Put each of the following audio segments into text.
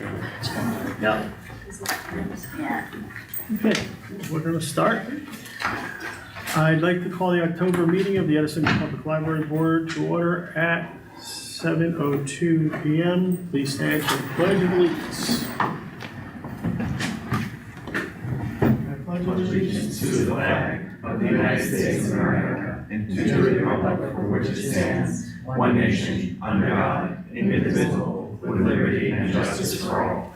Yeah. Yeah. Okay, we're gonna start. I'd like to call the October meeting of the Edison Public Library Board to order at 7:02 PM. Please stand for the Pledge of Allegiance. I pledge allegiance to the flag of the United States of America and to the republic for which it stands, one nation, under God, indivisible, with liberty and justice for all.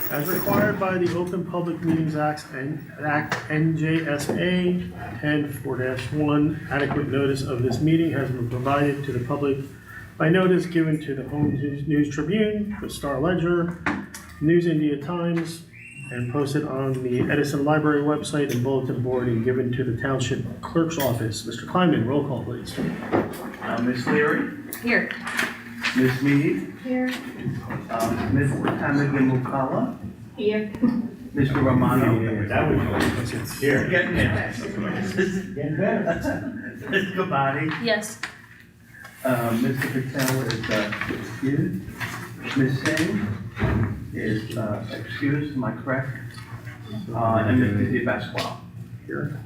As required by the Open Public Meetings Act NJSA 10-4-1, adequate notice of this meeting has been provided to the public by notice given to the Home News Tribune, the Star Ledger, News India Times, and posted on the Edison Library website and bulletin board and given to the Township Clerk's Office. Mr. Kleinman, roll call, please. Ms. Leary, Here. Ms. Mead, Here. Ms. Mukala, Here. Mr. Romano. Here. Getting there. Ms. Kabadi, Yes. Mr. Patel is excused. Ms. Singh is excused, am I correct? And Mr. DeBasquale. Here.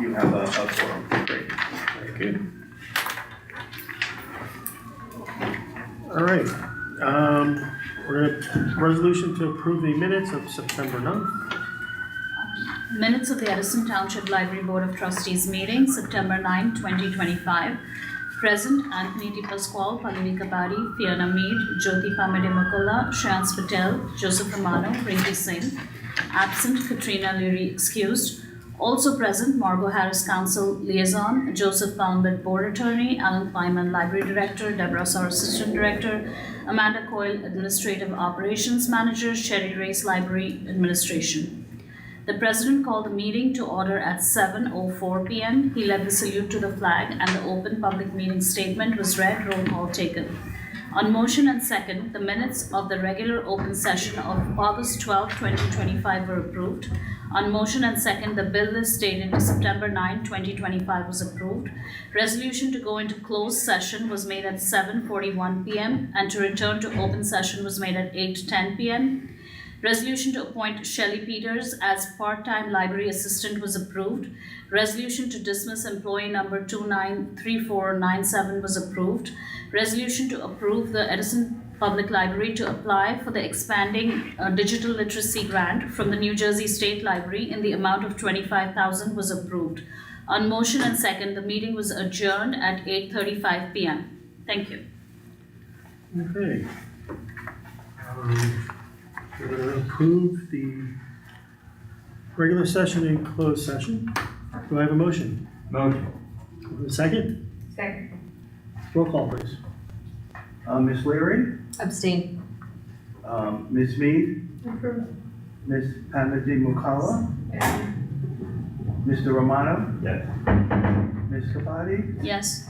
You have a forum. Great. Thank you. All right. We're gonna resolution to approve the minutes of September 9th. Minutes of the Edison Township Library Board of Trustees meeting, September 9, 2025. Present, Anthony Di Pasquale, Pallavi Kabadi, Fiona Mead, Jyoti Pamade Shreyans Patel, Joseph Romano, Rinki Singh. Absent, Katrina Leary excused. Also present, Margot Harris Council Liaison, Joseph Falmbert Board Attorney, Alan Kleiman Library Director, Deborah Sarr Assistant Director, Amanda Coyle Administrative Operations Manager, Sherry Race Library Administration. The President called the meeting to order at 7:04 PM. He led the salute to the flag and the open public meeting statement was read, roll call taken. On motion and second, the minutes of the regular open session of August 12, 2025 were approved. On motion and second, the bill list dated September 9, 2025 was approved. Resolution to go into closed session was made at 7:41 PM and to return to open session was made at 8:10 PM. Resolution to appoint Shelley Peters as part-time library assistant was approved. Resolution to dismiss employee number 293497 was approved. Resolution to approve the Edison Public Library to apply for the expanding digital literacy grant from the New Jersey State Library in the amount of $25,000 was approved. On motion and second, the meeting was adjourned at 8:35 PM. Thank you. Okay. We're going to approve the regular session and closed session. Do I have a motion? Motion. A second? Second. Roll call, please. Ms. Leary, Abstain. Ms. Mead, Ms. Pamadi Mukala, Mr. Romano, Yes. Ms. Kabadi, Yes.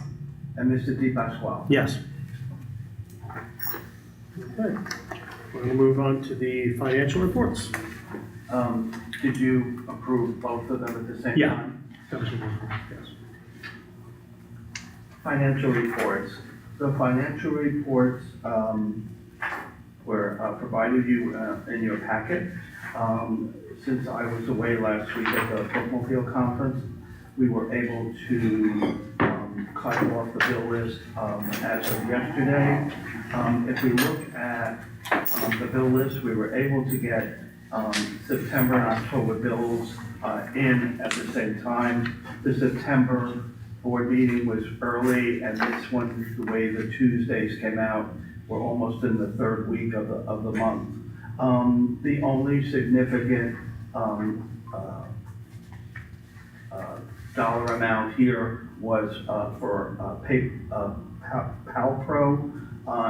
and Mr. Di Pasquale. Yes. Okay. We're going to move on to the financial reports. Did you approve both of them at the same Yeah. time? Yes. Financial reports. The financial reports were provided you in your packet. Since I was away last week at the Bookmobile Conference, we were able to cut off the bill list as of yesterday. If we look at the bill list, we were able to get September and October bills in at the same time. The September board meeting was early, and this one, the way the Tuesdays came out, we're almost in the third week of the month. The only significant dollar amount here was for Palpro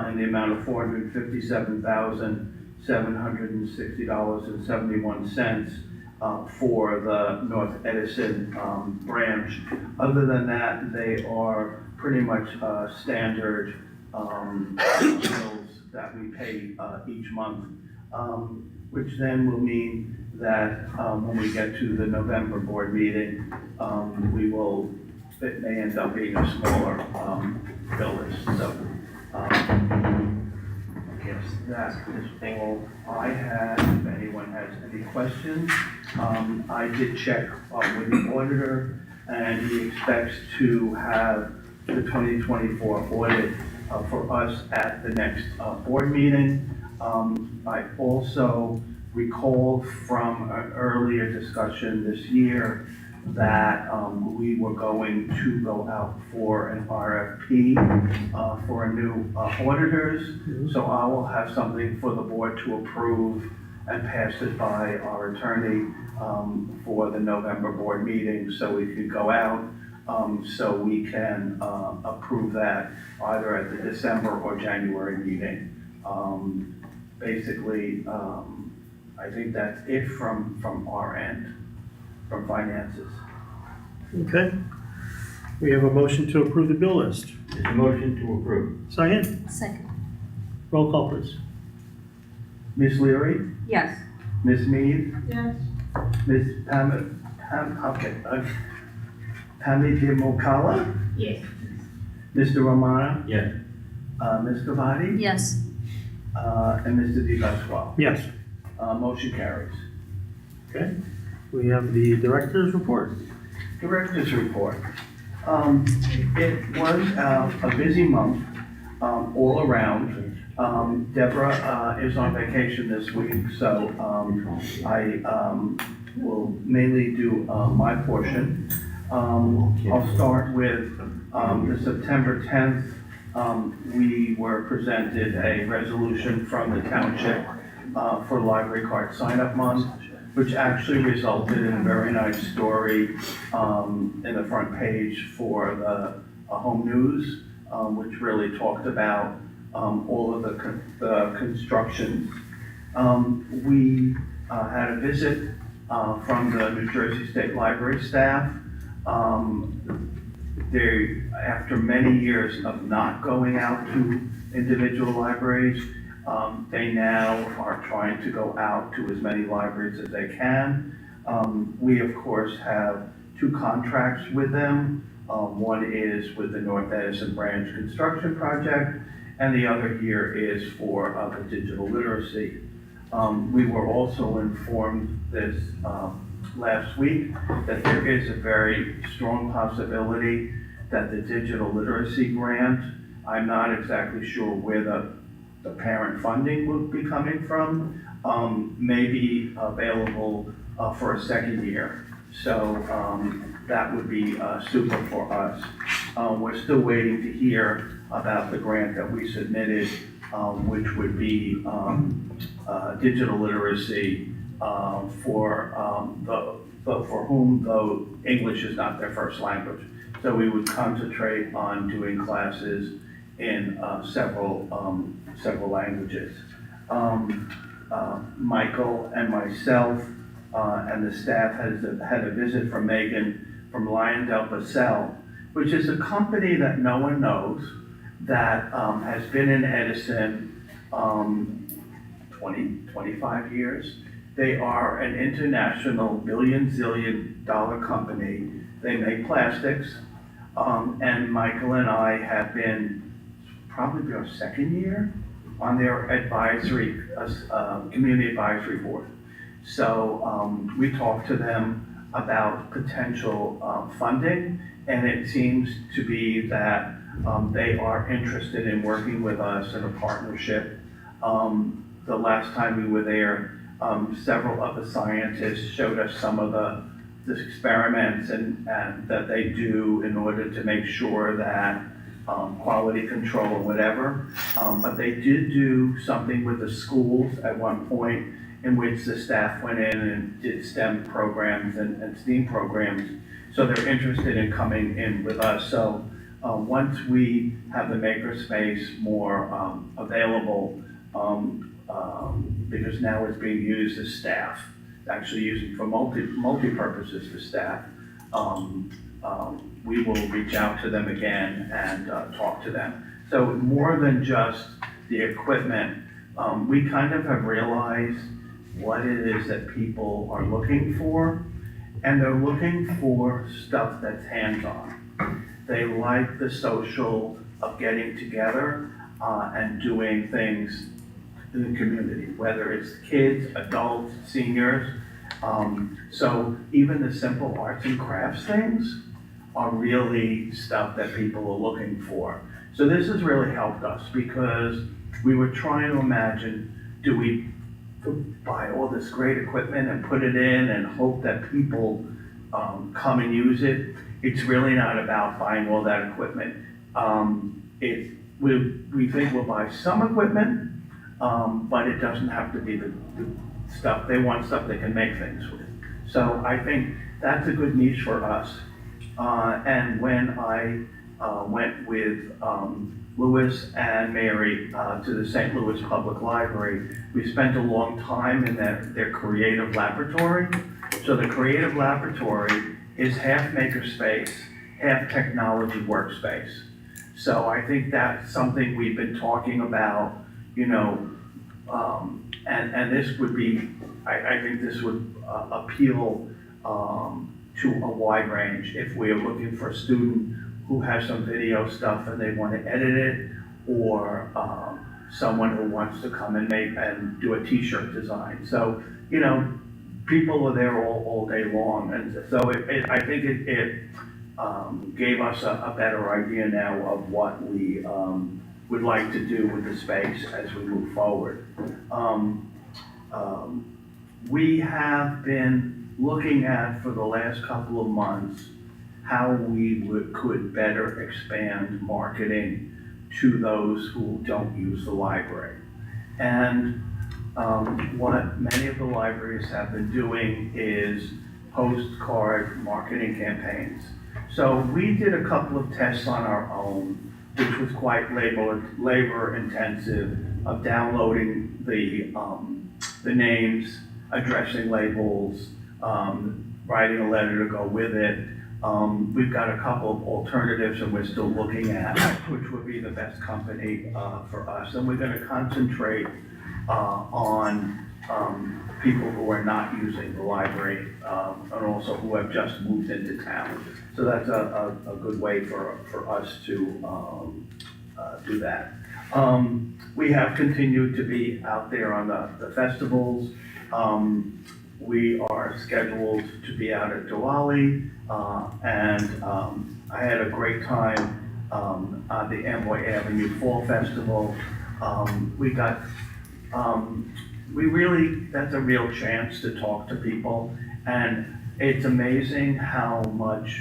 in the amount of $457,760.71 for the North Edison branch. Other than that, they are pretty much standard bills that we pay each month, which then will mean that when we get to the November board meeting, we will it may end up being a smaller bill list. So I guess that is all I have. If anyone has any questions, I did check with the auditor, and he expects to have the 2024 audit for us at the next board meeting. I also recalled from an earlier discussion this year that we were going to go out for an RFP for a new auditors. So I will have something for the board to approve and pass it by our attorney for the November board meeting, so we could go out, so we can approve that either at the December or January meeting. Basically, I think that's it from our end, from finances. Okay. We have a motion to approve the bill list. Is a motion to approve? Second, Second. roll call please. Ms. Leary, Yes. Ms. Mead, Yes. Ms. Pamidimokala, Yes. Mr. Romano, Yes. Ms. Cavati, Yes. and Mr. Di Pasquale. Yes. Motion carries. Okay. We have the director's report. Director's report. It was a busy month all around. Deborah is on vacation this week, so I will mainly do my portion. I'll start with the September 10th. We were presented a resolution from the township for Library Card Sign-Up Month, which actually resulted in a very nice story in the front page for the home news, which really talked about all of the constructions. We had a visit from the New Jersey State Library staff. After many years of not going out to individual libraries, they now are trying to go out to as many libraries as they can. We, of course, have 2 contracts with them. One is with the North Edison Branch Construction Project, and the other here is for the digital literacy. We were also informed this last week that there is a very strong possibility that the digital literacy grant, I'm not exactly sure where the parent funding will be coming from, may be available for a second year. So that would be super for us. We're still waiting to hear about the grant that we submitted, which would be digital literacy for whom, though English is not their first language. So we would concentrate on doing classes in several languages. Michael and myself and the staff had a visit from Megan from LyondellBasell, which is a company that no one knows, that has been in Edison 25 years. They are an international billion-zillion dollar company. They make plastics, and Michael and I have been probably our second year on their advisory, community advisory board. So we talked to them about potential funding, and it seems to be that they are interested in working with us in a partnership. The last time we were there, several of the scientists showed us some of the experiments and that they do in order to make sure that quality control or whatever. But they did do something with the schools at one point in which the staff went in and did STEM programs and STEAM programs. So they're interested in coming in with us. So once we have the makerspace more available, because now it's being used as staff, actually using for multi-purposes for staff, we will reach out to them again and talk to them. So more than just the equipment, we kind of have realized what it is that people are looking for, and they're looking for stuff that's hands-on. They like the social of getting together and doing things in the community, whether it's kids, adults, seniors. So even the simple arts and crafts things are really stuff that people are looking for. So this has really helped us because we were trying to imagine, do we buy all this great equipment and put it in and hope that people come and use it? It's really not about buying all that equipment. We think we'll buy some equipment, but it doesn't have to be the stuff. They want stuff they can make things with. So I think that's a good niche for us. And when I went with Louis and Mary to the St. Louis Public Library, we spent a long time in their creative laboratory. So the creative laboratory is half makerspace, half technology workspace. So I think that's something we've been talking about, you know, and this would be, I think this would appeal to a wide range. If we are looking for a student who has some video stuff and they want to edit it, or someone who wants to come and make and do a t-shirt design. So, you know, people are there all day long. And so I think it gave us a better idea now of what we would like to do with the space as we move forward. We have been looking at, for the last couple of months, how we could better expand marketing to those who don't use the library. And what many of the libraries have been doing is postcard marketing campaigns. So we did a couple of tests on our own, which was quite labor intensive, of downloading the names, addressing labels, writing a letter to go with it. We've got a couple of alternatives and we're still looking at which would be the best company for us. And we're going to concentrate on people who are not using the library and also who have just moved into town. So that's a good way for us to do that. We have continued to be out there on the festivals. We are scheduled to be out at Diwali, and I had a great time at the Amboy Avenue Fall Festival. That's a real chance to talk to people, and it's amazing how much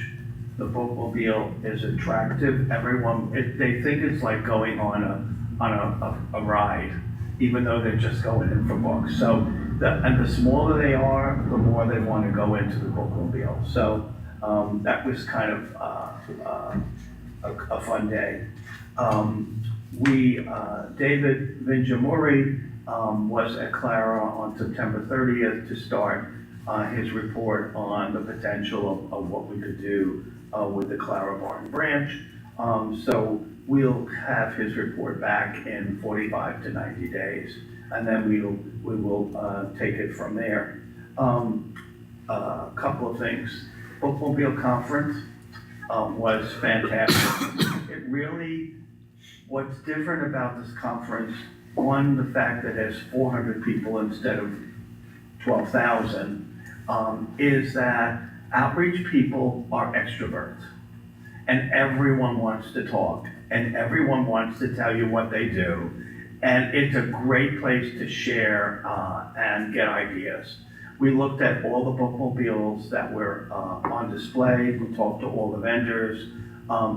the bookmobile is attractive. Everyone, they think it's like going on a ride, even though they're just going in for books. So, and the smaller they are, the more they want to go into the bookmobile. So that was kind of a fun day. David Vinjamuri was at Clara on September 30th to start his report on the potential of what we could do with the Clara Barton branch. So we'll have his report back in 45 to 90 days, and then we will take it from there. A couple of things. Bookmobile Conference was fantastic. It really, what's different about this conference, one, the fact that it has 400 people instead of 12,000, is that outreach people are extroverts. And everyone wants to talk, and everyone wants to tell you what they do. And it's a great place to share and get ideas. We looked at all the bookmobiles that were on display. We talked to all the vendors.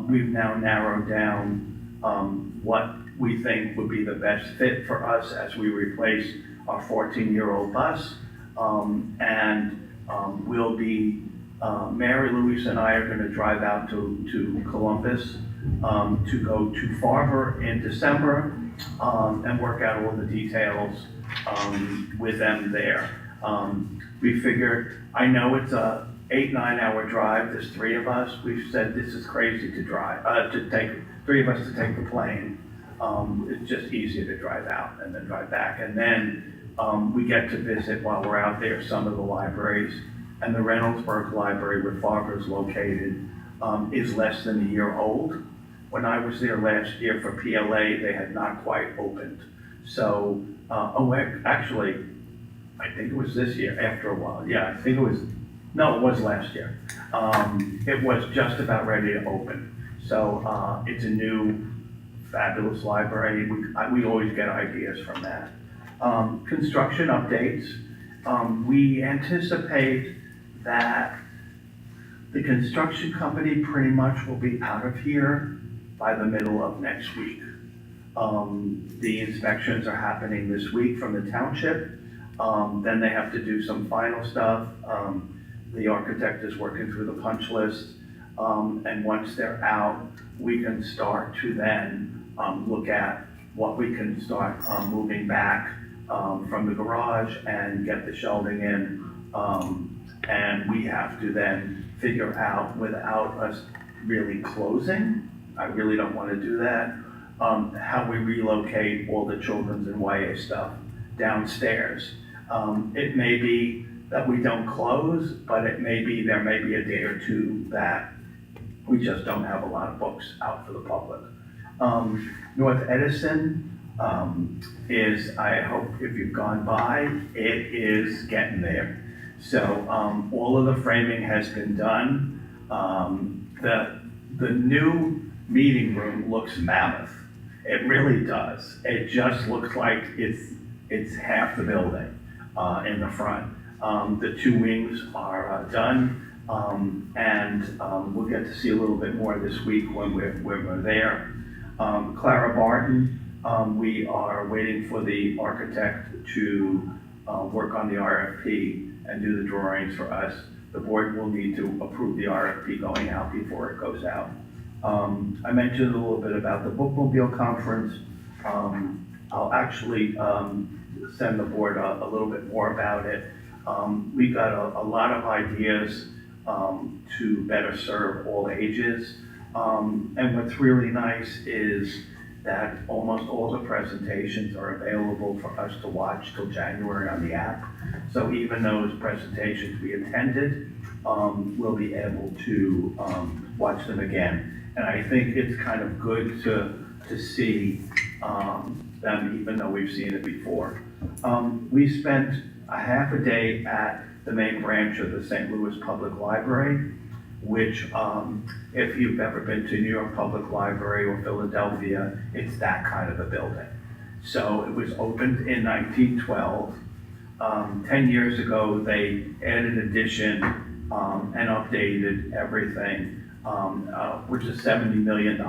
We've now narrowed down what we think would be the best fit for us as we replace our 14-year-old bus. We'll be, Mary Louise and I are going to drive out to Columbus to go to Farber in December and work out all the details with them there. We figured, I know it's a 8-9 hour drive, there's 3 of us. We've said this is crazy to drive, to take 3 of us to take the plane. It's just easier to drive out and then drive back. And then we get to visit while we're out there some of the libraries, and the Reynoldsburg Library where Farber's located is less than a year old. When I was there last year for PLA, they had not quite opened. So, actually, I think it was this year after a while. Yeah, I think it was, no, it was last year. It was just about ready to open. So it's a new fabulous library. We always get ideas from that. Construction updates. We anticipate that the construction company pretty much will be out of here by the middle of next week. The inspections are happening this week from the township. Then they have to do some final stuff. The architect is working through the punch list. And once they're out, we can start to then look at what we can start moving back from the garage and get the shelving in. And we have to then figure out, without us really closing, I really don't want to do that, how we relocate all the children's and YA stuff downstairs. It may be that we don't close, but there may be a day or two that we just don't have a lot of books out for the public. North Edison is, I hope if you've gone by, it is getting there. So all of the framing has been done. The new meeting room looks mammoth. It really does. It just looks like it's half the building in the front. The two wings are done, and we'll get to see a little bit more this week when we're there. Clara Barton, we are waiting for the architect to work on the RFP and do the drawings for us. The board will need to approve the RFP going out before it goes out. I mentioned a little bit about the bookmobile conference. I'll actually send the board a little bit more about it. We got a lot of ideas to better serve all ages. And what's really nice is that almost all the presentations are available for us to watch till January on the app. So even those presentations we attended, we'll be able to watch them again. And I think it's kind of good to see them, even though we've seen it before. We spent a half a day at the main branch of the St. Louis Public Library, which if you've ever been to New York Public Library or Philadelphia, it's that kind of a building. So it was opened in 1912. 10 years ago, they added addition and updated everything, which is $70 million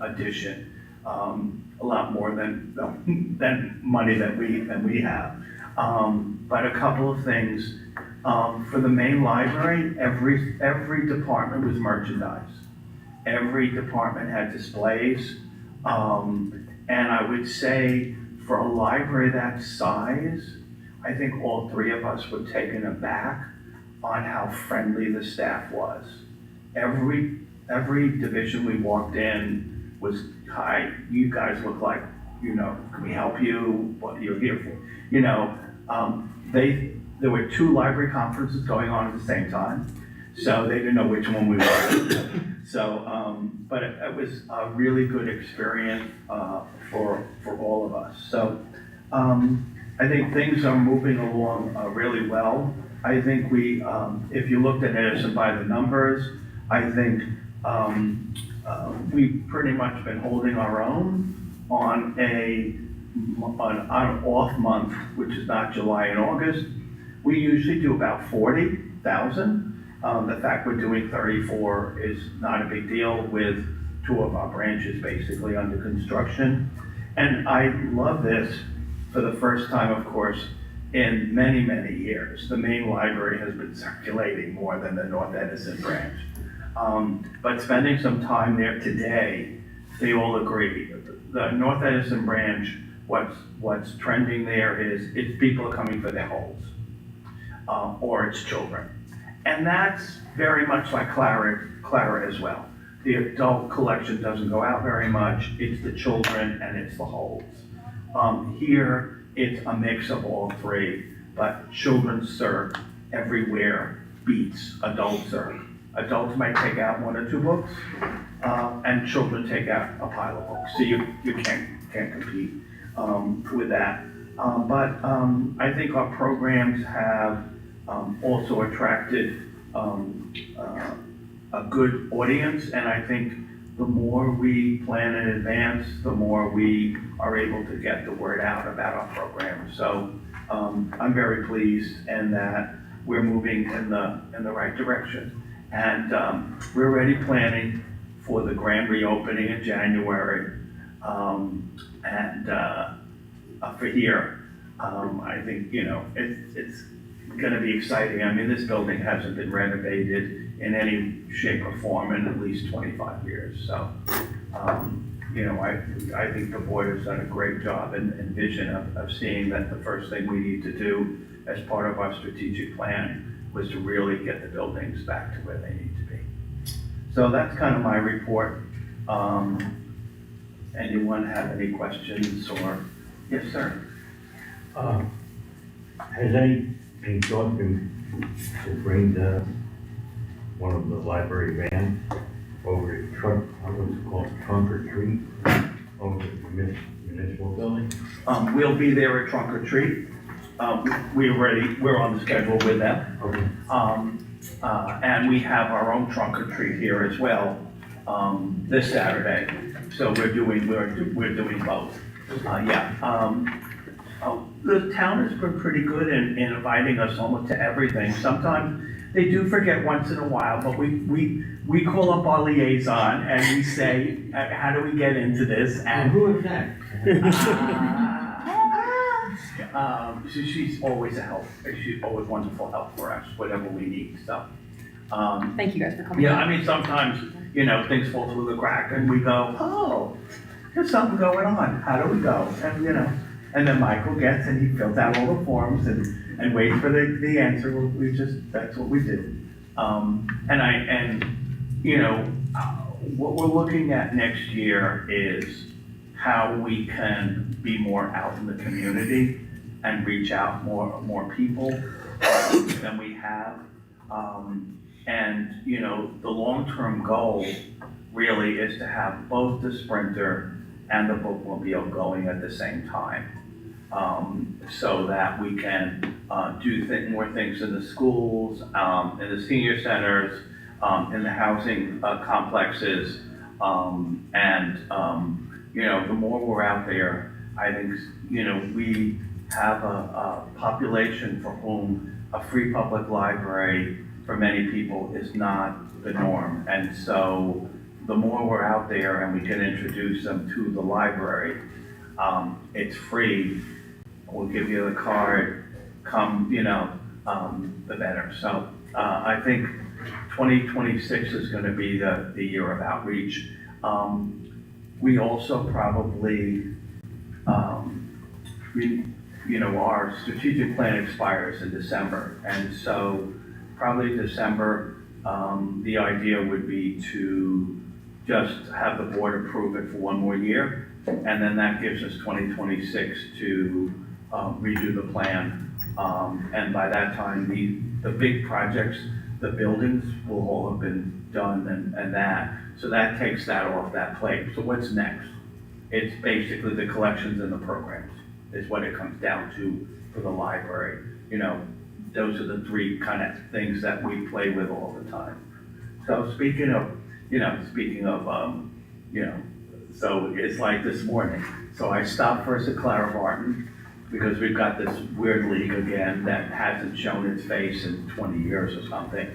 addition, a lot more than money that we have. But a couple of things. For the main library, every department was merchandise. Every department had displays. And I would say for a library that size, I think all three of us were taken aback on how friendly the staff was. Every division we walked in was, hi, you guys look like, can we help you? What you're here for? There were two library conferences going on at the same time, so they didn't know which one we were. So, but it was a really good experience for all of us. So, I think things are moving along really well. I think if you looked at Edison by the numbers, I think we've pretty much been holding our own on an off month, which is not July and August. We usually do about 40,000. The fact we're doing 34 is not a big deal, with two of our branches basically under construction. And I love this for the first time, of course, in many, many years. The main library has been circulating more than the North Edison branch. But spending some time there today, they all agree. The North Edison branch, what's trending there is people are coming for their holds. Or it's children. And that's very much like Clara as well. The adult collection doesn't go out very much. It's the children and it's the holds. Here, it's a mix of all three, but children's circ everywhere beats adult circ. adults might take out 1 or 2 books, and children take out a pile of books. So you can't compete with that. But I think our programs have also attracted a good audience, and I think the more we plan in advance, the more we are able to get the word out about our program. So I'm very pleased and that we're moving in the right direction. And we're already planning for the grand reopening in January. For here, I think, it's gonna be exciting. I mean, this building hasn't been renovated in any shape or form in at least 25 years. So, I think the board has done a great job and vision of seeing that the first thing we need to do as part of our strategic plan was to really get the buildings back to where they need to be. So that's kind of my report. Anyone have any questions or, yes, sir? Has anything thought to bring one of the library vans over to trunk or treat over to the municipal building? We'll be there at trunk or treat. We're on the schedule with them. Okay. And we have our own trunk or treat here as well, this Saturday. So we're doing both. The town has been pretty good in inviting us almost to everything. Sometimes they do forget once in a while, but we call up our liaison and we say, how do we get into this? And who is that? She's always a help. She's always wonderful help for us, whatever we need, so. Thank you guys for coming. Yeah, I mean, sometimes, things fall through the crack and we go, oh, there's something going on. How do we go? And, and then Michael gets and he fills out all the forms and waits for the answer. That's what we do. What we're looking at next year is how we can be more out in the community and reach out more people than we have. The long-term goal really is to have both the Sprinter and the bookmobile going at the same time, so that we can do more things in the schools, in the senior centers, in the housing complexes, the more we're out there, I think, we have a population for whom a free public library for many people is not the norm. And so the more we're out there and we can introduce them to the library, it's free, we'll give you the card, come, the better. So I think 2026 is going to be the year of outreach. We also probably, our strategic plan expires in December, and so probably December, the idea would be to just have the board approve it for 1 more year, and then that gives us 2026 to redo the plan. And by that time, the big projects, the buildings will all have been done and that. So that takes that off that plate. So what's next? It's basically the collections and the programs is what it comes down to for the library. Those are the 3 kind of things that we play with all the time. So speaking of, so it's like this morning. So I stopped first at Clara Barton because we've got this weird leak again that hasn't shown its face in 20 years or something.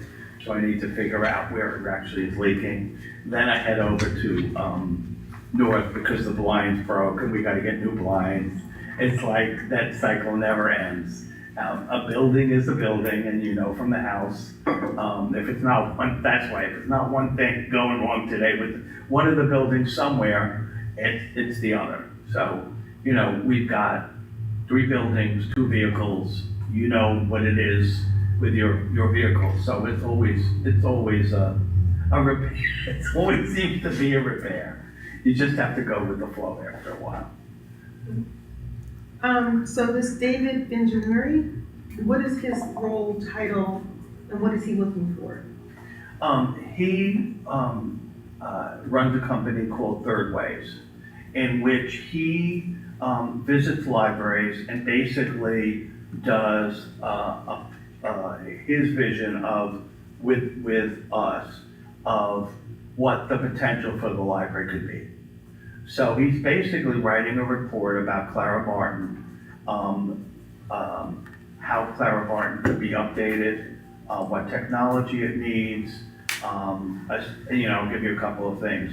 So I need to figure out where it actually is leaking. Then I head over to North because the blinds broke and we got to get new blinds. It's like that cycle never ends. A building is a building, and from the house, if it's not one, that's why if it's not one thing going wrong today with one of the buildings somewhere, it's the other. So, we've got 3 buildings, 2 vehicles. You know what it is with your vehicle, so it's always a repair. It always seems to be a repair. You just have to go with the flow after a while. So this David Benjamuri, what is his role, title, and what is he looking for? He runs a company called Third Ways, in which he visits libraries and basically does his vision of, with us, of what the potential for the library could be. So he's basically writing a report about Clara Barton, how Clara Barton could be updated, what technology it needs. I'll give you a couple of things.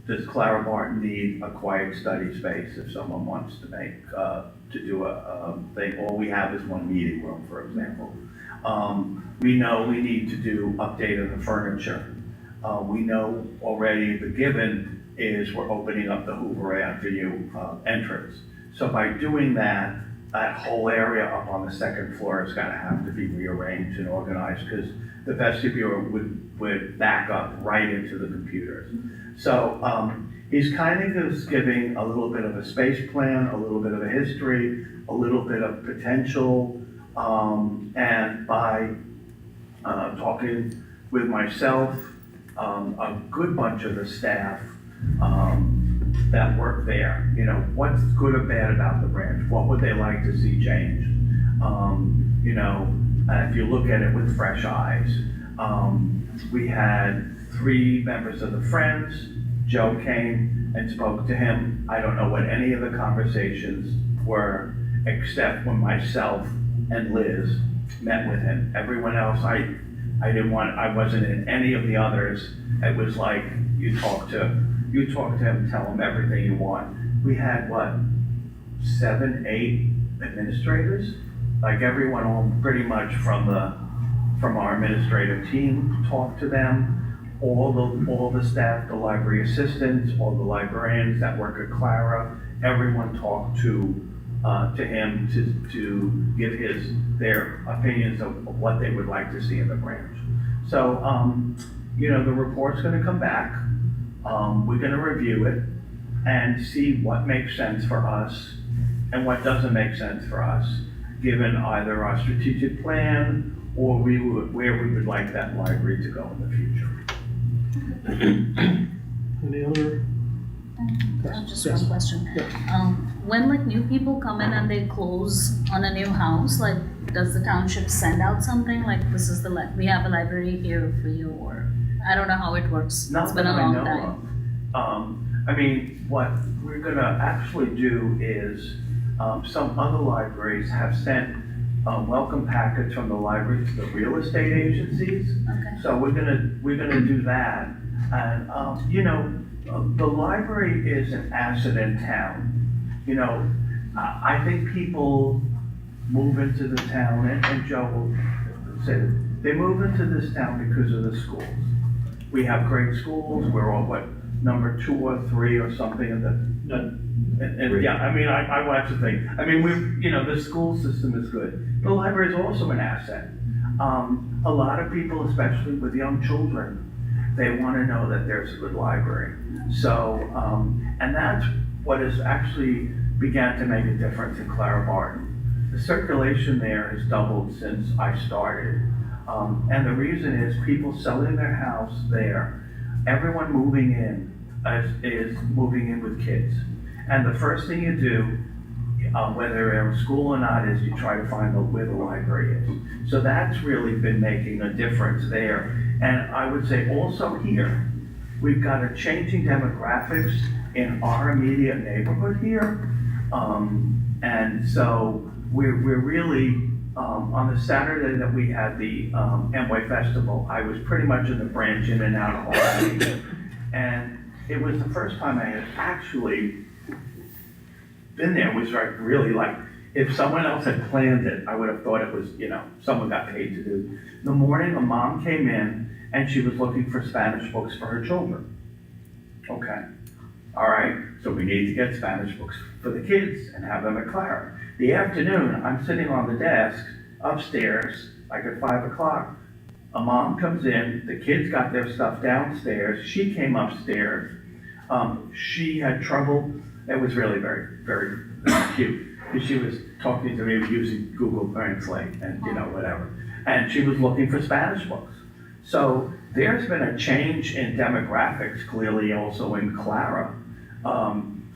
Does Clara Barton need a quiet study space if someone wants to do a thing? All we have is one meeting room, for example. We know we need to do update of the furniture. We know already the given is we're opening up the Hoover Avenue entrance. So by doing that, that whole area up on the second floor is gonna have to be rearranged and organized because the vestibule would back up right into the computers. So he's kind of just giving a little bit of a space plan, a little bit of a history, a little bit of potential, and by talking with myself, a good bunch of the staff that work there, what's good or bad about the branch? What would they like to see changed? If you look at it with fresh eyes, we had 3 members of the Friends. Joe came and spoke to him. I don't know what any of the conversations were, except when myself and Liz met with him. Everyone else, I wasn't in any of the others. It was like, you talk to him, tell him everything you want. We had, 7, 8 administrators? Like everyone, all pretty much from our administrative team talked to them. All the staff, the library assistants, all the librarians that work at Clara, everyone talked to him to give their opinions of what they would like to see in the branch. So, the report's gonna come back. We're gonna review it and see what makes sense for us and what doesn't make sense for us, given either our strategic plan or where we would like that library to go in the future. Any other? Just Yes. one question. Yeah. When new people come in and they close on a new house, does the township send out something this is we have a library here for you, or I don't know how it works. Not It's been that a I long know time. of. What we're gonna actually do is, some other libraries have sent welcome packets from the library to the real estate agencies. Okay. So we're gonna do that. And, the library is an asset in town. I think people move into the town, and Joe will say, they move into this town because of the schools. We have great schools, we're all, number 2 or 3 or something in the, yeah, I watch the thing. The school system is good. The library is also an asset. A lot of people, especially with young children, they want to know that there's a good library. So, and that's what has actually began to make a difference in Clara Barton. The circulation there has doubled since I started. And the reason is people selling their house there, everyone moving in is moving in with kids. And the first thing you do, whether you're in school or not, is you try to find where the library is. So that's really been making a difference there. And I would say also here, we've got a changing demographics in our immediate neighborhood here. And so we're really, on the Saturday that we had the Amway Festival, I was pretty much in the branch in and out all day. And it was the first time I had actually been there. It was really if someone else had planned it, I would have thought it was, someone got paid to do. In the morning, a mom came in and she was looking for Spanish books for her children. Okay, all right, so we need to get Spanish books for the kids and have them at Clara. The afternoon, I'm sitting on the desk upstairs, at 5 o'clock. A mom comes in, the kids got their stuff downstairs, she came upstairs. She had trouble. It was really very, very cute, because she was talking to me using Google Translate and, whatever. and she was looking for Spanish books. So there's been a change in demographics, clearly also in Clara.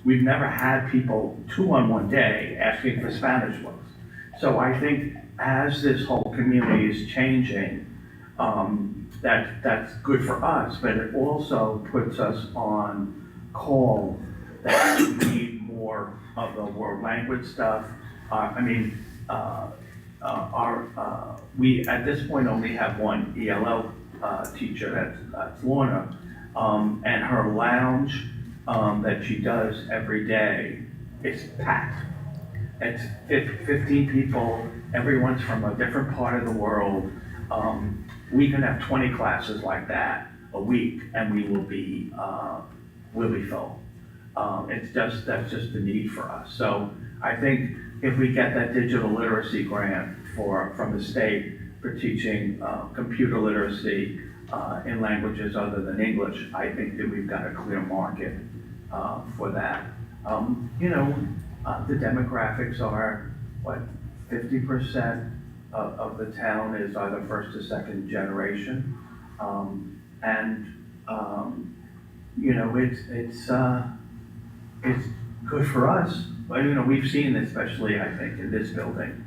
We've never had people 2 on one day asking for Spanish books. So I think as this whole community is changing, that's good for us, but it also puts us on call that we need more of the world language stuff. We at this point only have one ELL teacher, that's Lorna, and her lounge that she does every day is packed. It's 15 people, everyone's from a different part of the world. We can have 20 classes like that a week and we will be full. That's just the need for us. So I think if we get that digital literacy grant from the state for teaching computer literacy in languages other than English, I think that we've got a clear market for that. The demographics are, 50% of the town is either first or second generation. It's good for us. But, we've seen, especially I think in this building,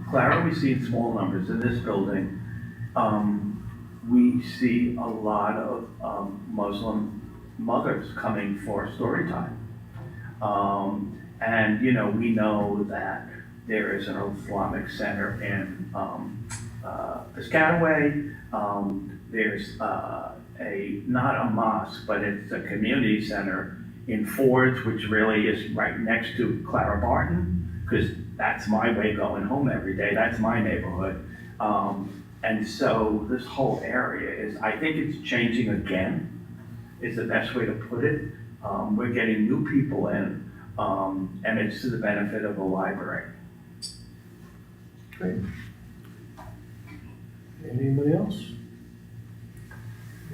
Clara, we've seen small numbers. In this building, we see a lot of Muslim mothers coming for story time. We know that there is an Islamic center in Piscataway. There's not a mosque, but it's a community center in Fords, which really is right next to Clara Barton, because that's my way going home every day. That's my neighborhood. And so this whole area I think it's changing again, is the best way to put it. We're getting new people in, and it's to the benefit of the library. Great. Anybody else?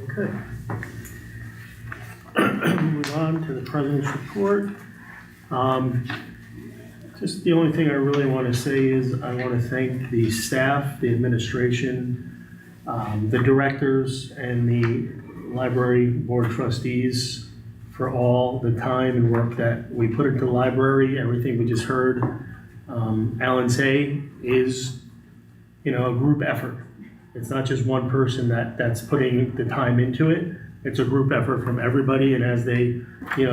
Okay. Move on to the president's report. Just the only thing I really want to say is I want to thank the staff, the administration, the directors, and the library board trustees for all the time and work that we put into the library. Everything we just heard Alan say is, a group effort. It's not just one person that's putting the time into it. It's a group effort from everybody, and as they,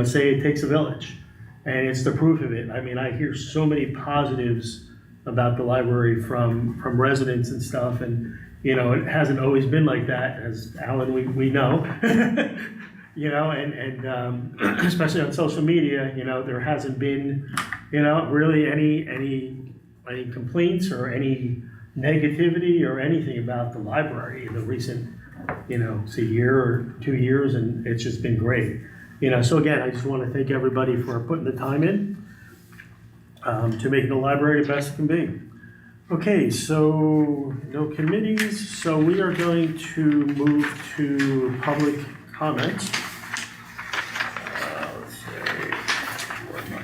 say, it takes a village. And it's the proof of it. I mean, I hear so many positives about the library from residents and stuff, and it hasn't always been like that, as Alan, we know. And especially on social media, there hasn't been, really any complaints or any negativity or anything about the library in the recent, say year or 2 years, and it's just been great. So again, I just want to thank everybody for putting the time in to making the library the best it can be. Okay, so no committees, so we are going to move to public comments. Let's see, where am I?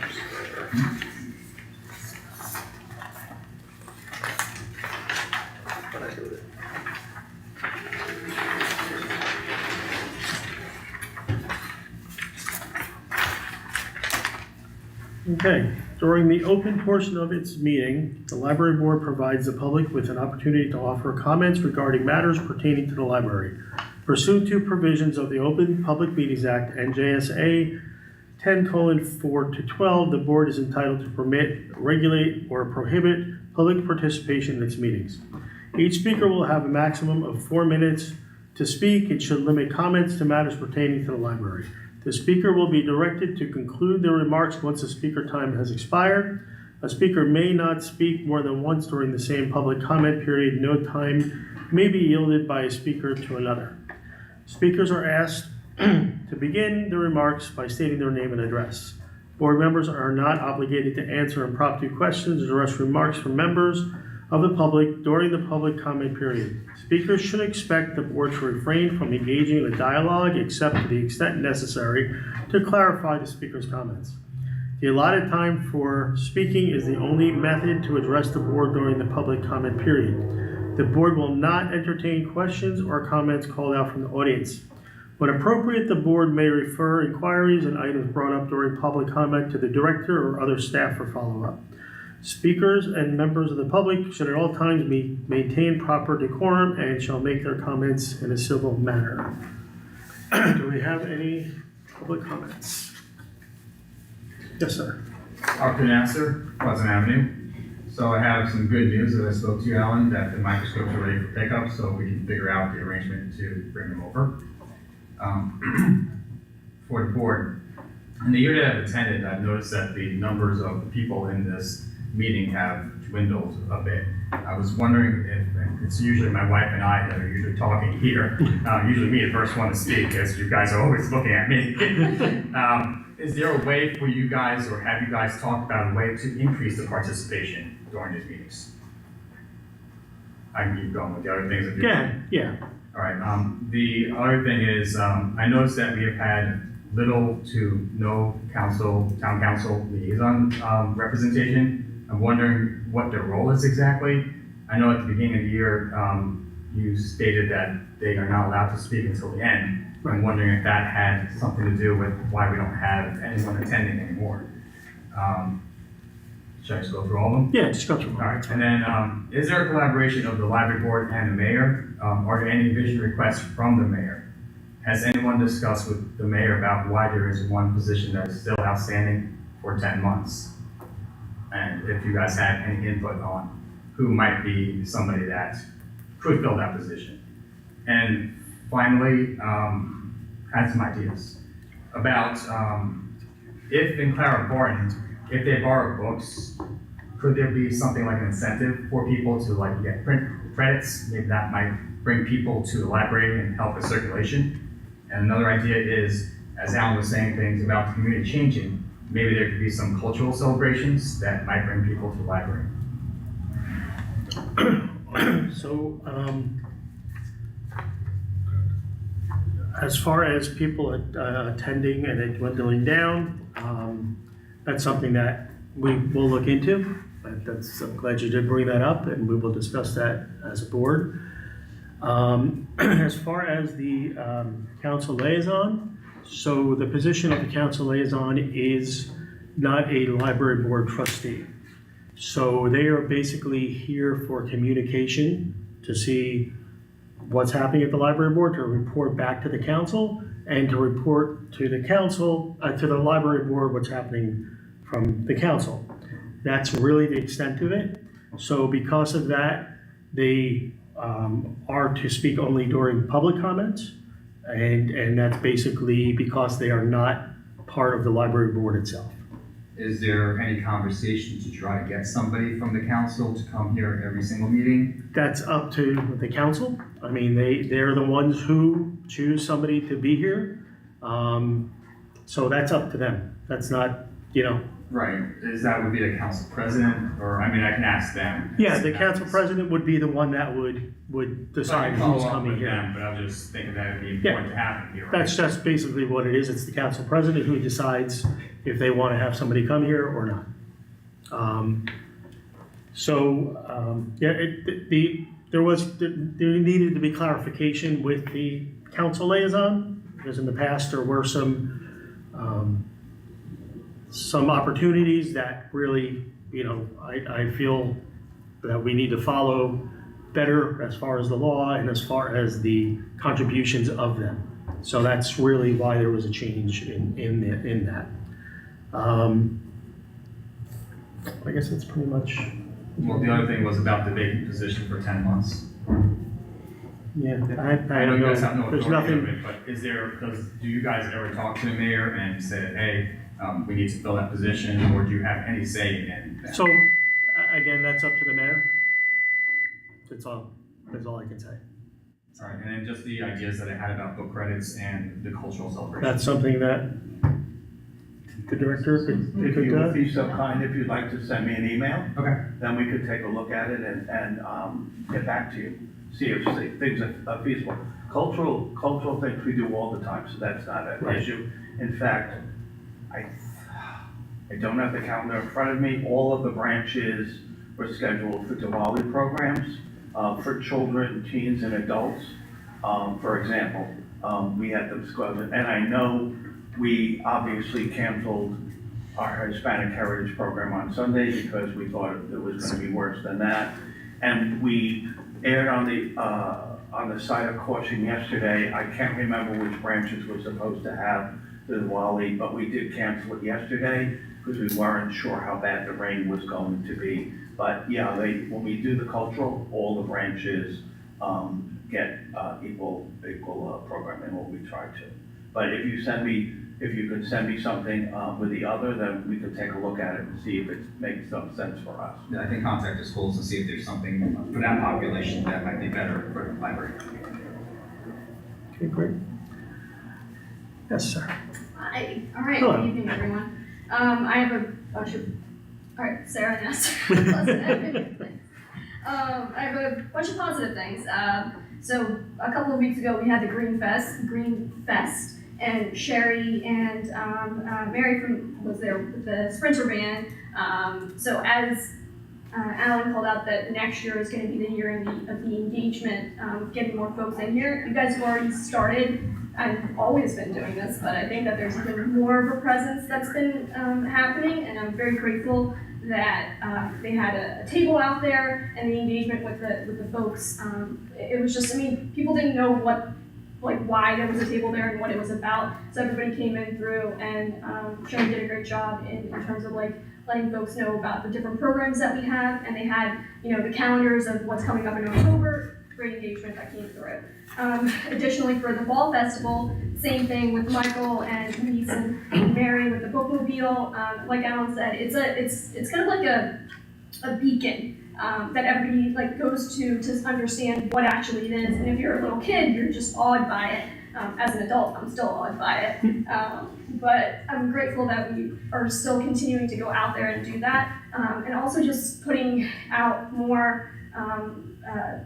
What I do with it? Okay, during the open portion of its meeting, the library board provides the public with an opportunity to offer comments regarding matters pertaining to the library. Pursuant to provisions of the Open Public Meetings Act, NJSA 10:4-12, the board is entitled to permit, regulate, or prohibit public participation in its meetings. Each speaker will have a maximum of 4 minutes to speak and should limit comments to matters pertaining to the library. The speaker will be directed to conclude their remarks once the speaker time has expired. A speaker may not speak more than once during the same public comment period. No time may be yielded by a speaker to another. Speakers are asked to begin their remarks by stating their name and address. Board members are not obligated to answer impromptu questions or address remarks from members of the public during the public comment period. Speakers should expect the board to refrain from engaging in a dialogue except to the extent necessary to clarify the speaker's comments. The allotted time for speaking is the only method to address the board during the public comment period. The board will not entertain questions or comments called out from the audience. When appropriate, the board may refer inquiries and items brought up during public comment to the director or other staff for follow-up. Speakers and members of the public should at all times maintain proper decorum and shall make their comments in a civil manner. Do we have any public comments? Yes, sir. Arthur Nasser, Pleasant Avenue. So I have some good news that I spoke to you, Alan, that the microscopes are ready for pickup, so we can figure out the arrangement to bring them over. For the board, in the year that I've attended, I've noticed that the numbers of people in this meeting have dwindled a bit. I was wondering if, and it's usually my wife and I that are usually talking here, usually me the first one to speak, as you guys are always looking at me. Is there a way for you guys, or have you guys talked about a way to increase the participation during these meetings? I can keep going with the other things if you want. Yeah. All right, the other thing is, I noticed that we have had little to no town council liaison representation. I'm wondering what their role is exactly. I know at the beginning of the year, you stated that they are not allowed to speak until the end. I'm wondering if that had something to do with why we don't have anyone attending anymore. Should I just go through all of them? Yeah, just go through. All right, and then is there a collaboration of the library board and the mayor? Are there any vision requests from the mayor? Has anyone discussed with the mayor about why there is one position that is still outstanding for 10 months? And if you guys had any input on who might be somebody that could fill that position. And finally, had some ideas about if in Clara Barton, if they borrow books, could there be something like an incentive for people to like get print credits? Maybe that might bring people to the library and help with circulation. And another idea is, as Alan was saying things about the community changing, maybe there could be some cultural celebrations that might bring people to the library. So, as far as people attending and it dwindling down, that's something that we will look into. I'm glad you did bring that up, and we will discuss that as a board. As far as the council liaison, so the position of the council liaison is not a library board trustee. So they are basically here for communication to see what's happening at the library board, to report back to the council, and to report to the council, to the library board, what's happening from the council. That's really the extent of it. So because of that, they are to speak only during public comments, and that's basically because they are not part of the library board itself. Is there any conversation to try to get somebody from the council to come here every single meeting? That's up to the council. I mean, they're the ones who choose somebody to be here. So that's up to them. That's not, Right, that would be the council president, or, I mean, I can ask them. Yeah, the council president would be the one that would decide who's coming here. But I was just thinking that would be important to happen here. That's just basically what it is. It's the council president who decides if they want to have somebody come here or not. There needed to be clarification with the council liaison, because in the past there were some opportunities that really, I feel that we need to follow better as far as the law and as far as the contributions of them. So that's really why there was a change in that. I guess that's pretty much. Well, the other thing was about the vacant position for 10 months. Yeah, I know you guys have no There's authority nothing. of it, but do you guys ever talk to the mayor and say, hey, we need to fill that position, or do you have any say in that? So, again, that's up to the mayor. That's all I can say. All right, and then just the ideas that I had about book credits and the cultural celebration. That's something that the director could If you would do. be so kind, if you'd like to send me an email, Okay. then we could take a look at it and get back to you, see if things are feasible. Cultural things we do all the time, so that's not an Right. issue. In fact, I don't have the calendar in front of me. All of the branches were scheduled for Diwali programs. for children, teens, and adults. For example, we had the disclosure, and I know we obviously canceled our Hispanic Heritage Program on Sunday because we thought it was gonna be worse than that. And we aired on the side of caution yesterday. I can't remember which branches we're supposed to have the Diwali, but we did cancel it yesterday because we weren't sure how bad the rain was going to be. But yeah, when we do the cultural, all the branches get equal programming, what we try to. But if you could send me something with the other, then we could take a look at it and see if it makes some sense for us. Yeah, I think contact the schools and see if there's something for that population that might be better for the library. Okay, great. Yes, sir. Hi. All right. Hello. Good evening, everyone. I have a bunch of. All right, Sarah and Esther. I have a bunch of positive things. So a couple of weeks ago, we had the Green Fest, and Sherry and Mary was there with the Sprinter van. So as Alan called out that next year is going to be the year of the engagement, getting more folks in here. You guys have already started. I've always been doing this, but I think that there's been more of a presence that's been happening, and I'm very grateful that they had a table out there and the engagement with the folks. It was just, I mean, people didn't know why there was a table there and what it was about, so everybody came in through, and Sherry did a great job in terms of letting folks know about the different programs that we have, and they had, the calendars of what's coming up in October. Great engagement that came through. Additionally, for the Fall Festival, same thing with Michael and Denise and Mary with the bookmobile. Like Alan said, it's kind of like a beacon that everybody goes to understand what actually it is. And if you're a little kid, you're just awed by it. As an adult, I'm still awed by it. But I'm grateful that we are still continuing to go out there and do that, and also just putting out more.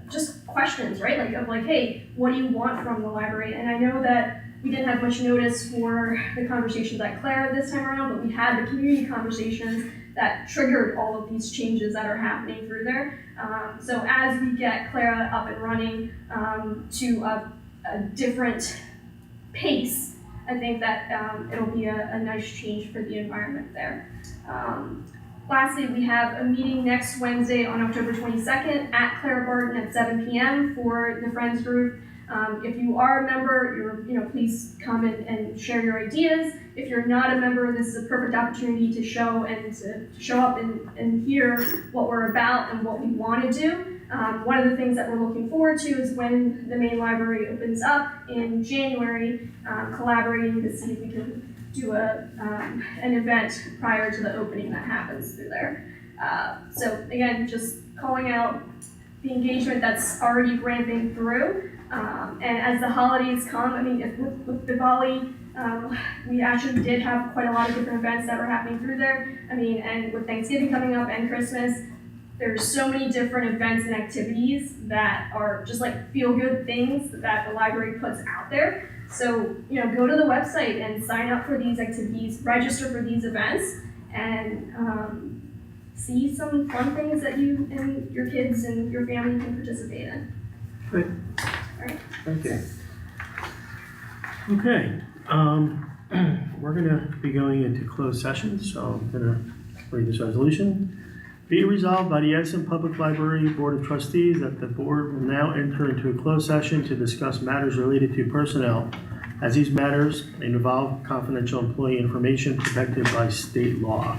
Just questions, right? Hey, what do you want from the library? And I know that we didn't have much notice for the conversations at Clara this time around, but we had the community conversations that triggered all of these changes that are happening through there. So as we get Clara up and running to a different pace, I think that it'll be a nice change for the environment there. Lastly, we have a meeting next Wednesday on October 22nd at Clara Barton at 7 p.m. for the Friends group. If you are a member, please come and share your ideas. If you're not a member, this is a perfect opportunity to show up and hear what we're about and what we want to do. One of the things that we're looking forward to is when the main library opens up in January, collaborating to see if we can do an event prior to the opening that happens through there. So again, just calling out the engagement that's already ramping through. And as the holidays come, I mean, with Diwali, we actually did have quite a lot of different events that were happening through there. I mean, and with Thanksgiving coming up and Christmas, there's so many different events and activities that are just feel-good things that the library puts out there. So, go to the website and sign up for these activities, register for these events, and see some fun things that you and your kids and your family can participate in. Great. All right. Thank you. Okay. We're going to be going into closed session, so I'm going to read this resolution. Be it resolved by the Edison Public Library Board of Trustees that the board will now enter into a closed session to discuss matters related to personnel, as these matters involve confidential employee information protected by state law.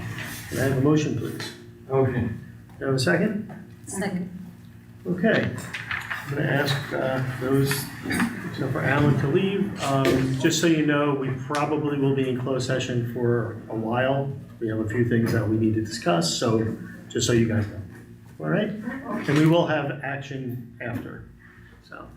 Can I have a motion, please? Motion. Do I have a second? Second. Okay. I'm going to ask those, except for Alan, to leave. Just so you know, we probably will be in closed session for a while. We have a few things that we need to discuss, so just so you guys know. All right? And we will have action after. So.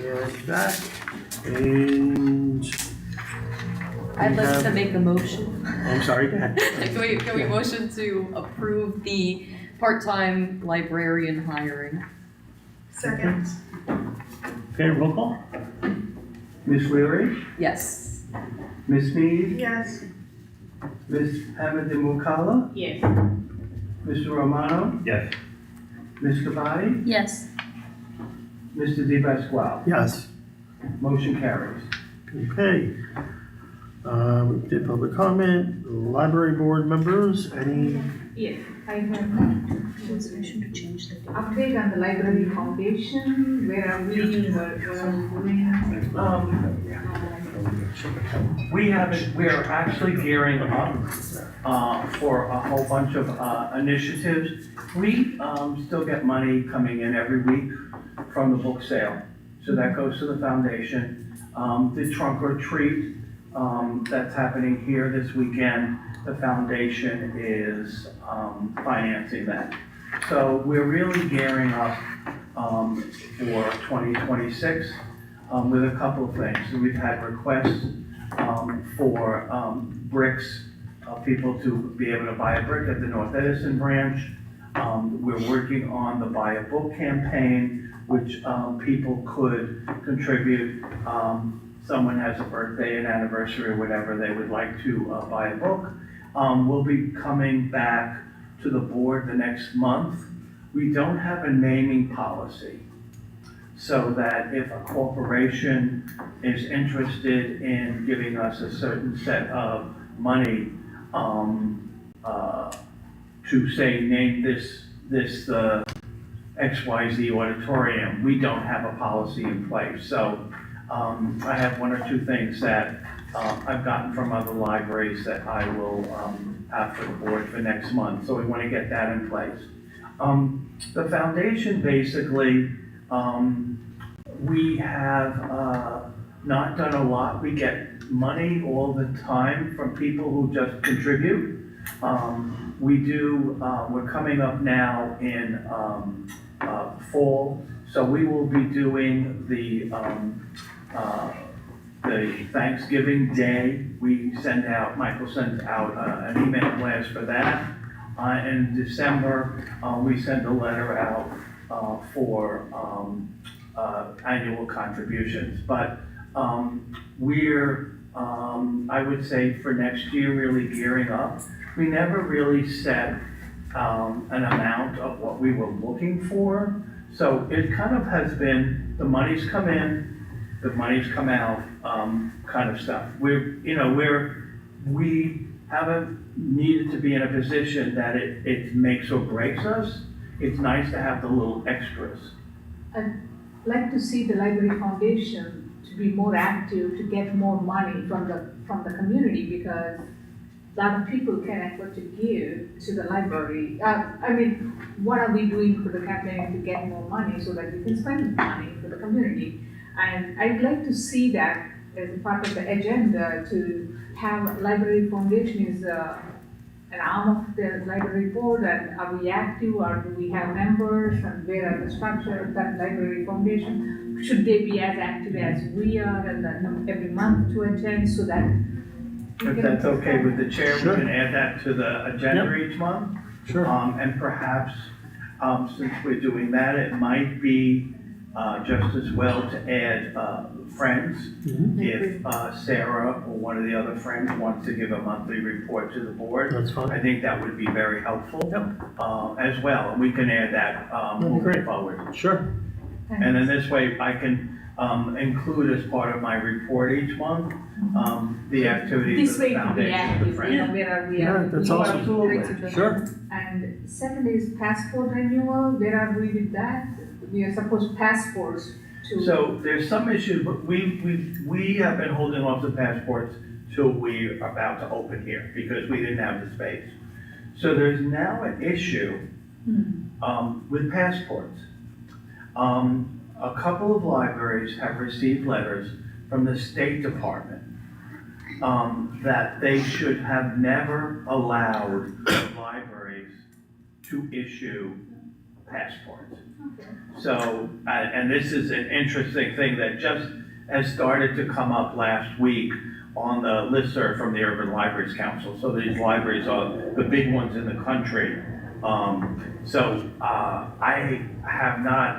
we're back, and I'd like to have- make a motion. I'm sorry, go ahead. Can we motion to approve the part-time librarian hiring? Second. Okay, roll call? Ms. Leary, Yes. Ms. Mead, Yes. Ms. Hamid-Mukala, Yes. Mr. Romano, Yes. Ms. Kabadi, Yes. Mr. Di Pasquale. Yes. Motion carries. Okay. We did public comment, library board members, any, Yes, I have Consideration to change the date. update on the library foundation, where are we, what are we doing? We are actually gearing up for a whole bunch of initiatives. We still get money coming in every week from the book sale, so that goes to the foundation. The trunk or treat that's happening here this weekend, the foundation is financing that. So we're really gearing up for 2026 with a couple of things. So we've had requests for bricks, people to be able to buy a brick at the North Edison branch. We're working on the Buy a Book campaign, which people could contribute. Someone has a birthday, an anniversary, or whatever, they would like to buy a book. We'll be coming back to the board the next month. We don't have a naming policy, so that if a corporation is interested in giving us a certain set of money to say, name this XYZ auditorium, we don't have a policy in place. So I have one or two things that I've gotten from other libraries that I will have for the board for next month, so we want to get that in place. The foundation, basically, we have not done a lot. We get money all the time from people who just contribute. We're coming up now in fall, so we will be doing the Thanksgiving Day. Michael sends out an email blast for that. In December, we send a letter out for annual contributions. But we're, I would say for next year, really gearing up. We never really set an amount of what we were looking for. So it kind of has been, the money's come in, the money's come out, kind of stuff. We haven't needed to be in a position that it makes or breaks us. It's nice to have the little extras. I'd like to see the library foundation to be more active, to get more money from the community, because a lot of people can afford to give to the library. What are we doing for the campaign to get more money so that we can spend money for the community? And I'd like to see that as a part of the agenda, to have library foundation is an arm of the library board, and are we active, or do we have members, and where are the structure of that library foundation? Should they be as active as we are, and then every month to attend, so that we If can- that's okay with the chair, we Sure. can add that to the agenda each month. sure. And perhaps, since we're doing that, it might be just as well to add friends. Mhm. If Sarah or one of the other friends wants to give a monthly report to the board, That's fine. I think that would be very helpful as well. And we can add that That'd be moving great. forward. Sure. And then this way I can include as part of my report each month, the activities This of way the to be foundation, the active, friends. where are we? Yeah, that's we awesome. Absolutely. Sure. And second is passport renewal, where are we with that? We are supposed passports to. So there's some issues, but we have been holding off the passports till we're about to open here because we didn't have the space. So there's now an issue with passports. A couple of libraries have received letters from the State Department that they should have never allowed libraries to issue passports. So, and this is an interesting thing that just has started to come up last week on the listserv from the Urban Libraries Council. So these libraries are the big ones in the country.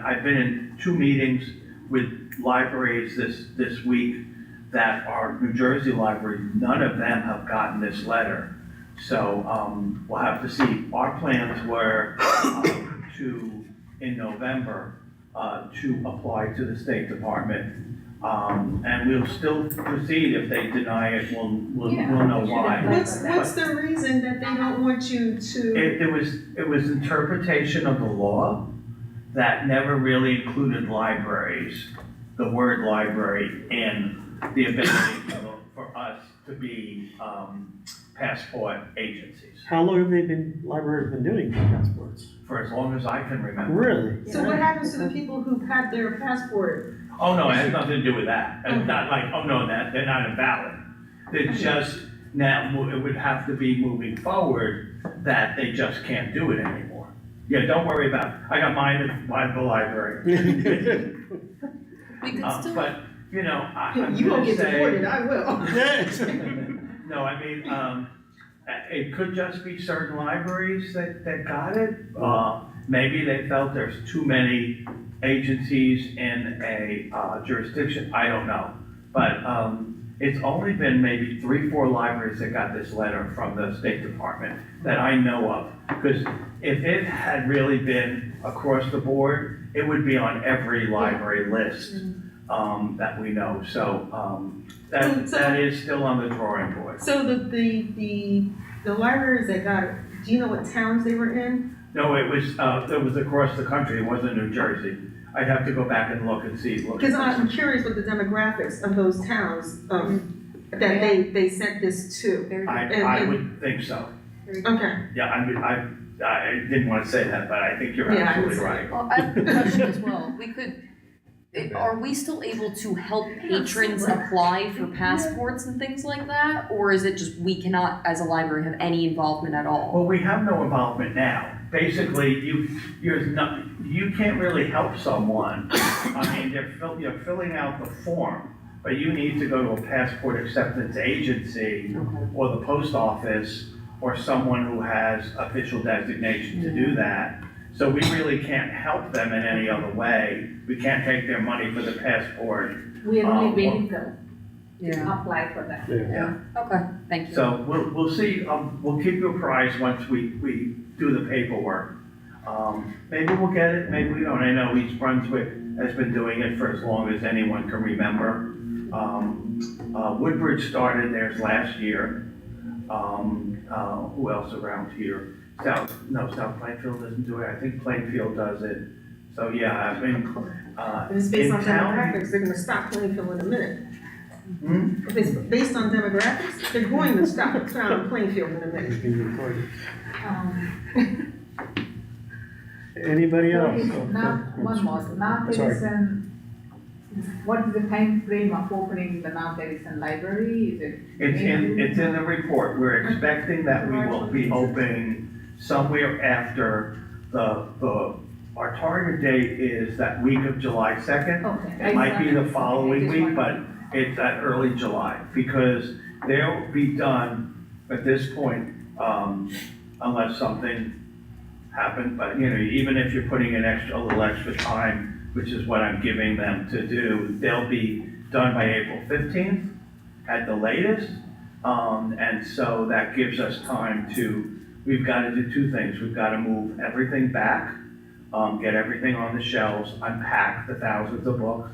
I've been in 2 meetings with libraries this week that are New Jersey libraries. None of them have gotten this letter. So we'll have to see. Our plans were in November to apply to the State Department. And we'll still proceed. If they deny it, we'll know why. What's the reason that they don't want you to? It was interpretation of the law that never really included libraries, the word library, in the ability for us to be passport agencies. How long have libraries been doing passports? For as long as I can remember. Really? So what happens to the people who've had their passport? Oh, no, it has nothing to do with that. It's not like, oh, no, that they're not invalid. It's just, now, it would have to be moving forward that they just can't do it anymore. Yeah, don't worry about it. I got mine at the library. We could still. But, you know, I'm You won't gonna get say. deported, I will. No, I mean, it could just be certain libraries that got it. Maybe they felt there's too many agencies in a jurisdiction, I don't know. But it's only been maybe 3-4 libraries that got this letter from the State Department that I know of. Because if it had really been across the board, it would be on every library list that we know. So that is still on the drawing board. So the libraries that got it, do you know what towns they were in? No, it was across the country. It wasn't New Jersey. I'd have to go back and look and see. Because I'm curious what the demographics of those towns that they sent this to. I would think so. Okay. Yeah, I didn't want to say that, but I think you're absolutely right. Well, I have a question as well. Are we still able to help patrons apply for passports and things like that? Or is it just we cannot, as a library, have any involvement at all? Well, we have no involvement now. Basically, you can't really help someone. I mean, you're filling out the form, but you need to go to a passport acceptance agency or the post office or someone who has official designation to do that. So we really can't help them in any other way. We can't take their money for the passport. We are only vehicle to Yeah. apply for that. Yeah. Okay, thank you. So we'll see, we'll keep you apprised once we do the paperwork. Maybe we'll get it, maybe we don't. I know East Brunswick has been doing it for as long as anyone can remember. Woodbridge started theirs last year. Who else around here? South Plainfield doesn't do it. I think Plainfield does it. So yeah, I mean, If it's based on in town- demographics, they're gonna stop Plainfield in a minute. Hmm? If it's based on demographics, they're going to stop Plainfield in a minute. It's being recorded. Um, Anybody else? Now, one more, North Sorry. Edison, what is the time frame of opening the North Edison Library? Is it? It's in the report. We're expecting that we will be opening somewhere after our target date is that week of July 2nd. Okay. It might be the following week, but it's at early July, because they'll be done at this point, unless something happened. But, you know, even if you're putting in a little extra time, which is what I'm giving them to do, they'll be done by April 15th at the latest. And so that gives us time we've got to do 2 things. We've got to move everything back, get everything on the shelves, unpack the thousands of books.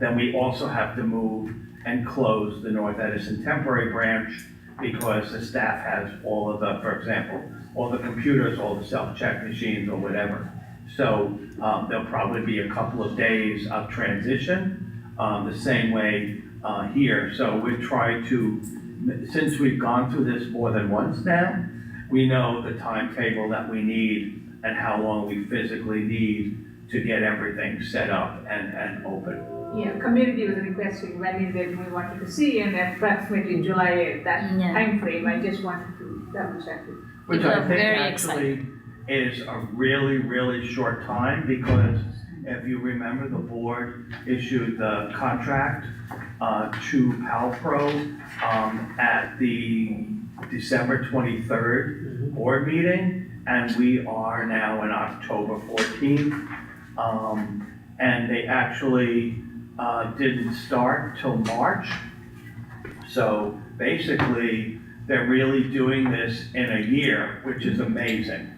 Then we also have to move and close the North Edison temporary branch, because the staff has all of the, for example, all the computers, all the self-check machines or whatever. So there'll probably be a couple of days of transition, the same way here. So we try to, since we've gone through this more than once now, we know the timetable that we need and how long we physically need to get everything set up and open. Yeah, community was requesting when is it we wanted to see, and approximately July 8th, that Yeah. time frame. I just wanted to double check it. Which People I are think very actually is a really, really short time because if you remember, the board issued the contract to Palpro at the December 23rd board meeting, and we are now in October 14th. And they actually didn't start till March. So basically, they're really doing this in a year, which is amazing.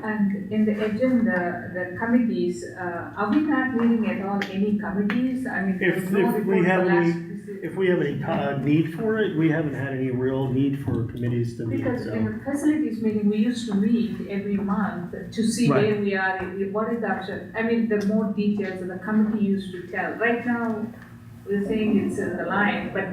And in the agenda, the committees, are we not meeting at all any committees? I mean, If there's no we report have for any- last- If we have any need for it, we haven't had any real need for committees to meet, Because in so. the facilities meeting, we used to meet every month to see Right. where we are, what is the option. I mean, the more details that the committee used to tell. Right now, we're saying it's in the line, but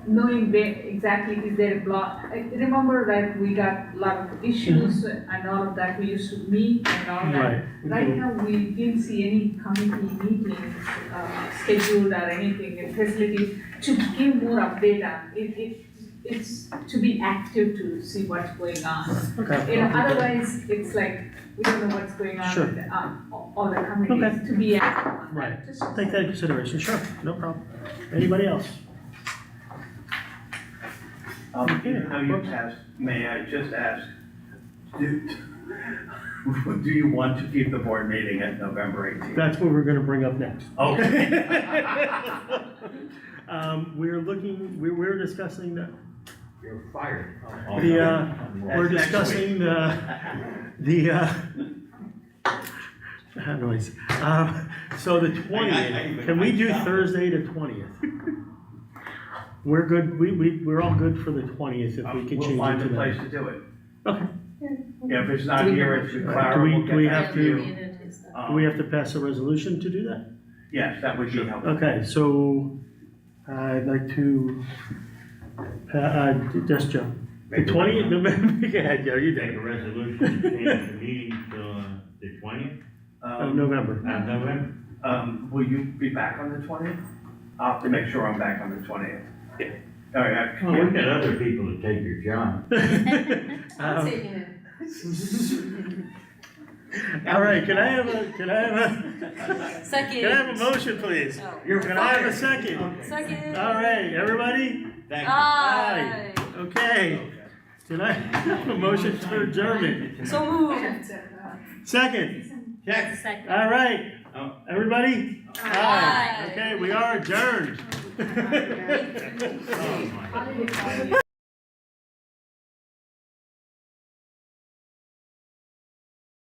knowing where exactly is there a block. I remember that we got a lot of issues and all of that, we used to meet and all that. Right. Right now, we didn't see any committee meetings scheduled or anything in facilities to give more update on. It's to be active to see what's going on. Okay. You know, otherwise, it's like, we don't know what's going on Sure. with all the committees, Okay. to be active on that. Right. Just- Take that into consideration, sure, no problem. Anybody else? Even though you passed, may I just ask, do you want to keep the board meeting at November 18th? That's what we're gonna bring up next. Okay. We're discussing You're fired. we're That's next discussing noise. So the 20th, can we do Thursday the 20th? We're good, we're all good for the 20th if we can We'll change find it a to place that. to do it. Okay. If it's not Do we- here, it's with Do Clara, we- we'll do we get have back to- to you. Do we have to pass a resolution to do that? Yes, that would be helpful. Okay, so I'd like to, just Joe. The Make a 20th, resolution. go ahead, Joe, you Make did a resolution to change the meeting to the 20th of November. of November. Will you be back on the 20th? I'll have to make sure I'm back on the 20th. Yeah. All right, Well, we've got other people to take your job. I'm taking it. All right, can I have Second. a motion, please? Oh. You're Can I have a fired. second? Second. All right, everybody? Thank you. Aye. Okay. Can I have a motion for adjournment? So moved. Second. Check. Second. All right, Oh. everybody? Aye. Okay, we are adjourned. Oh, my.